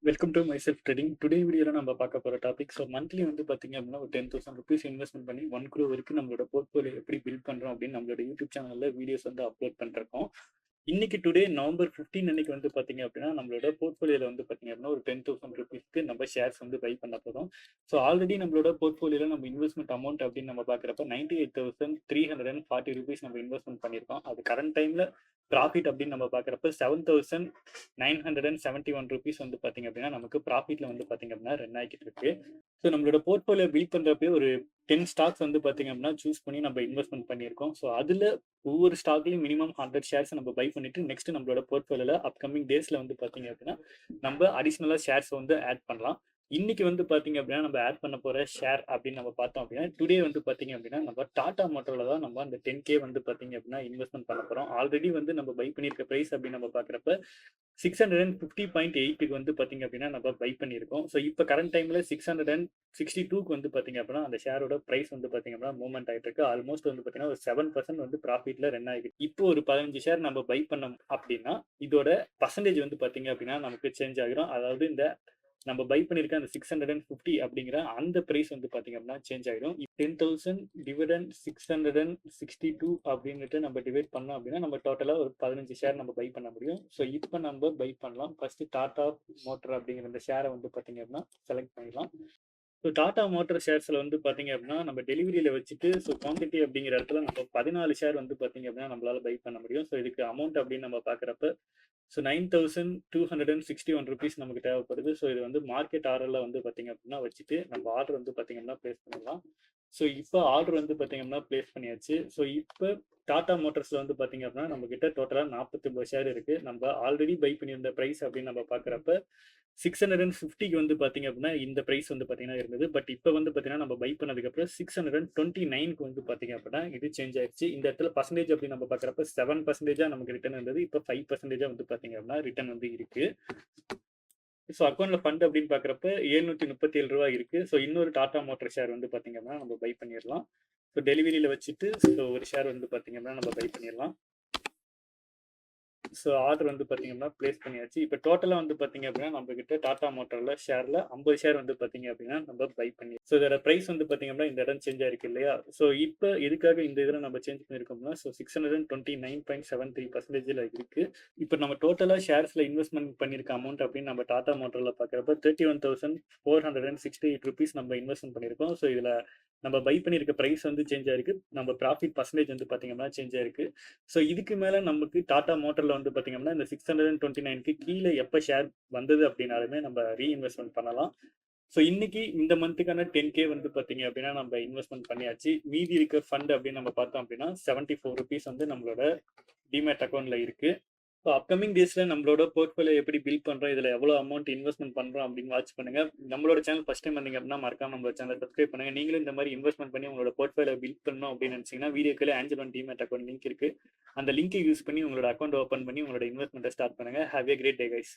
Welcome to my self trading. Today வீடியோல நம்ம பார்க்க போற டாபிக். ஸோ மந்த்லி வந்து பார்த்தீங்க அப்படின்னா ஒரு 10,000 ருபீஸ் இன்வெஸ்ட்மெண்ட் பண்ணி 1 crore வரைக்கும் நம்மளோட போர்ட்ஃபோலியோ எப்படி பில்ட் பண்றோம் அப்படின்னு நம்மளோட யூடியூப் சேனல்ல வீடியோஸ் வந்து அப்லோட் பண்ணிருக்கோம். இன்னைக்கு டுடே நவம்பர் 15 அன்னைக்கு வந்து பார்த்தீங்க அப்படின்னா நம்மளோட போர்ட்ஃபோலியோல வந்து பார்த்தீங்க அப்படின்னா ஒரு 10,000 ருபீஸ்க்கு நம்ம ஷேர்ஸ் வந்து பை பண்ண போறோம். ஸோ ஆல்ரெடி நம்மளோட போர்ட்ஃபோலியோல நம்ம இன்வெஸ்ட்மெண்ட் அமௌண்ட் அப்படின்னு நம்ம பார்க்குறப்ப 98,340 ருபீஸ் நம்ம இன்வெஸ்ட்மெண்ட் பண்ணியிருக்கோம். அது கரண்ட் டைம்ல ப்ராஃபிட் அப்படின்னு நம்ம பார்க்குறப்ப 7,971 ருபீஸ் வந்து பார்த்தீங்க அப்படின்னா நமக்கு ப்ராஃபிட்ல வந்து பார்த்தீங்க அப்படின்னா ரன் ஆகிட்டு இருக்கு. ஸோ நம்மளோட போர்ட்ஃபோலியோ பில்ட் பண்றப்பே ஒரு 10 ஸ்டாக்ஸ் வந்து பார்த்தீங்க அப்படின்னா சூஸ் பண்ணி நம்ம இன்வெஸ்ட்மெண்ட் பண்ணியிருக்கோம். ஸோ அதுல ஒவ்வொரு ஸ்டாக்லையும் மினிமம் 100 ஷேர்ஸ் நம்ம பை பண்ணிட்டு நெக்ஸ்ட் நம்மளோட போர்ட்ஃபோலியோல அப்கமிங் டேஸ்ல வந்து பார்த்தீங்க அப்படின்னா நம்ம அடிஷனலா ஷேர்ஸ் வந்து ஆட் பண்ணலாம். இன்னைக்கு வந்து பாத்தீங்க அப்படின்னா நம்ம ஆட் பண்ண போற ஷேர் அப்படின்னு நம்ம பார்த்தோம் அப்படின்னா டுடே வந்து பாத்தீங்க அப்படின்னா நம்ம டாடா மோட்டர்ல தான் நம்ம அந்த 10K வந்து பாத்தீங்க அப்படின்னா இன்வெஸ்ட்மெண்ட் பண்ண போறோம். ஆல்ரெடி வந்து நம்ம பை பண்ணிருக்க பிரைஸ் அப்படின்னு நம்ம பாக்குறப்ப 650.8க்கு வந்து பாத்தீங்க அப்படின்னா நம்ம பை பண்ணியிருக்கோம். ஸோ இப்போ கரண்ட் டைம்ல 662க்கு வந்து பாத்தீங்க அப்படின்னா அந்த ஷேரோட பிரைஸ் வந்து பாத்தீங்க அப்படின்னா மூவ்மெண்ட் ஆயிட்டு இருக்கு. ஆல்மோஸ்ட் வந்து பாத்தீங்கன்னா ஒரு 7% வந்து ப்ராஃபிட்ல ரன் ஆகிருக்கு. இப்போ ஒரு 15 ஷேர் நம்ம பை பண்ணோம் அப்படின்னா இதோட பர்சன்டேஜ் வந்து பாத்தீங்க அப்படின்னா நமக்கு சேஞ்ச் ஆகிரும். அதாவது இந்த நம்ம பை பண்ணிருக்க அந்த 650 அப்படிங்கிற அந்த பிரைஸ் வந்து பாத்தீங்க அப்படின்னா சேஞ்ச் ஆயிடும். 10,000 டிவிடெண்ட் 662 அப்படின்னுட்டு நம்ம டிவைட் பண்ணோம் அப்படின்னா நம்ம டோட்டலா ஒரு 15 ஷேர் நம்ம பை பண்ண முடியும். ஸோ இப்போ நம்ம பை பண்ணலாம். ஃபர்ஸ்ட் டாடா மோட்டர் அப்படிங்கிற அந்த ஷேரை வந்து பாத்தீங்க அப்படின்னா செலக்ட் பண்ணிடலாம். ஸோ டாடா மோட்டர் ஷேர்ஸ்ல வந்து பாத்தீங்க அப்படின்னா நம்ம டெலிவரியில வச்சுட்டு ஸோ குவான்டிட்டி அப்படிங்கிற இடத்துல நம்ம 14 ஷேர் வந்து பாத்தீங்க அப்படின்னா நம்மளால பை பண்ண முடியும். ஸோ இதுக்கு அமௌண்ட் அப்படின்னு நம்ம பாக்குறப்ப ஸோ 9,261 ருபீஸ் நமக்கு தேவைப்படுது. ஸோ இது வந்து மார்க்கெட் ஆர்டர்ல வந்து பாத்தீங்க அப்படின்னா வச்சுட்டு நம்ம ஆர்டர் வந்து பாத்தீங்க அப்படின்னா பிளேஸ் பண்ணிடலாம். ஸோ இப்போ ஆர்டர் வந்து பாத்தீங்க அப்படின்னா பிளேஸ் பண்ணியாச்சு. ஸோ இப்போ டாடா மோட்டர்ஸ்ல வந்து பாத்தீங்க அப்படின்னா நம்ம கிட்ட டோட்டலா 49 ஷேர் இருக்கு. நம்ம ஆல்ரெடி பை பண்ணியிருந்த பிரைஸ் அப்படின்னு நம்ம பாக்குறப்ப 650க்கு வந்து பாத்தீங்க அப்படின்னா இந்த பிரைஸ் வந்து பாத்தீங்கன்னா இருந்தது. பட் இப்போ வந்து பாத்தீங்கன்னா நம்ம பை பண்ணதுக்கு அப்புறம் 629க்கு வந்து பாத்தீங்க அப்படின்னா இது சேஞ்ச் ஆயிடுச்சு. இந்த இடத்துல பர்சன்டேஜ் அப்படின்னு நம்ம பாக்குறப்ப 7% நமக்கு ரிட்டர்ன் இருந்தது. இப்போ 5% வந்து பாத்தீங்க அப்படின்னா ரிட்டர்ன் வந்து இருக்கு. ஸோ அக்கௌண்ட்ல ஃபண்ட் அப்படின்னு பாக்குறப்ப 737 ரூபாய் இருக்கு. ஸோ இன்னொரு டாடா மோட்டர் ஷேர் வந்து பாத்தீங்க அப்படின்னா நம்ம பை பண்ணிடலாம். ஸோ டெலிவரியில வச்சுட்டு ஸோ ஒரு ஷேர் வந்து பாத்தீங்க அப்படின்னா நம்ம பை பண்ணிடலாம். ஸோ ஆர்டர் வந்து பாத்தீங்க அப்படின்னா பிளேஸ் பண்ணியாச்சு. இப்போ டோட்டலா வந்து பாத்தீங்க அப்படின்னா நம்ம கிட்ட டாடா மோட்டர்ல ஷேர்ல 50 ஷேர் வந்து பாத்தீங்க அப்படின்னா நம்ம பை பண்ணி. ஸோ இதோட பிரைஸ் வந்து பாத்தீங்க அப்படின்னா இந்த இடம் சேஞ்ச் ஆயிருக்கு இல்லையா? ஸோ இப்போ எதுக்காக இந்த இதில் நம்ம சேஞ்ச் பண்ணிருக்கோம்னா ஸோ 629.73%ல இருக்கு. இப்போ நம்ம டோட்டலா ஷேர்ஸ்ல இன்வெஸ்ட்மெண்ட் பண்ணிருக்க அமௌண்ட் அப்படின்னு நம்ம டாடா மோட்டர்ல பாக்குறப்ப 31,468 ருபீஸ் நம்ம இன்வெஸ்ட்மெண்ட் பண்ணிருக்கோம். ஸோ இதுல நம்ம பை பண்ணிருக்க பிரைஸ் வந்து சேஞ்ச் ஆயிருக்கு. நம்ம ப்ராஃபிட் பர்சன்டேஜ் வந்து பாத்தீங்கன்னா சேஞ்ச் ஆயிருக்கு. ஸோ இதுக்கு மேல நமக்கு டாடா மோட்டர்ல வந்து பாத்தீங்கன்னா இந்த 629க்கு கீழே எப்ப ஷேர் வந்தது அப்படின்னாலுமே நம்ம ரீஇன்வெஸ்ட்மெண்ட் பண்ணலாம். ஸோ இன்னைக்கு இந்த மந்த்துக்கான 10K வந்து பாத்தீங்க அப்படின்னா நம்ம இன்வெஸ்ட்மெண்ட் பண்ணியாச்சு. மீதி இருக்க ஃபண்ட் அப்படின்னு நம்ம பார்த்தோம் அப்படின்னா 74 ருபீஸ் வந்து நம்மளோட டிமேட் அக்கௌண்ட்ல இருக்கு. ஸோ அப்கமிங் டேஸ்ல நம்மளோட போர்ட்ஃபோலியோ எப்படி பில்ட் பண்றோம், இதுல எவ்வளவு அமௌண்ட் இன்வெஸ்ட்மெண்ட் பண்றோம் அப்படின்னு வாட்ச் பண்ணுங்க. நம்மளோட சேனல் ஃபர்ஸ்ட் டைம் வந்தீங்க அப்படின்னா மறக்காம நம்மளோட சேனல் சப்ஸ்கிரைப் பண்ணுங்க. நீங்களும் இந்த மாதிரி இன்வெஸ்ட்மெண்ட் பண்ணி உங்களோட போர்ட்ஃபோலியோ பில்ட் பண்ணணும் அப்படின்னு நினைச்சீங்கன்னா வீடியோக்குள்ள Aanchal one demat account link இருக்கு. அந்த லிங்கை யூஸ் பண்ணி உங்களோட அக்கௌண்ட் ஓப்பன் பண்ணி உங்களோட இன்வெஸ்ட்மெண்ட்டை ஸ்டார்ட் பண்ணுங்க. Have a great day guys.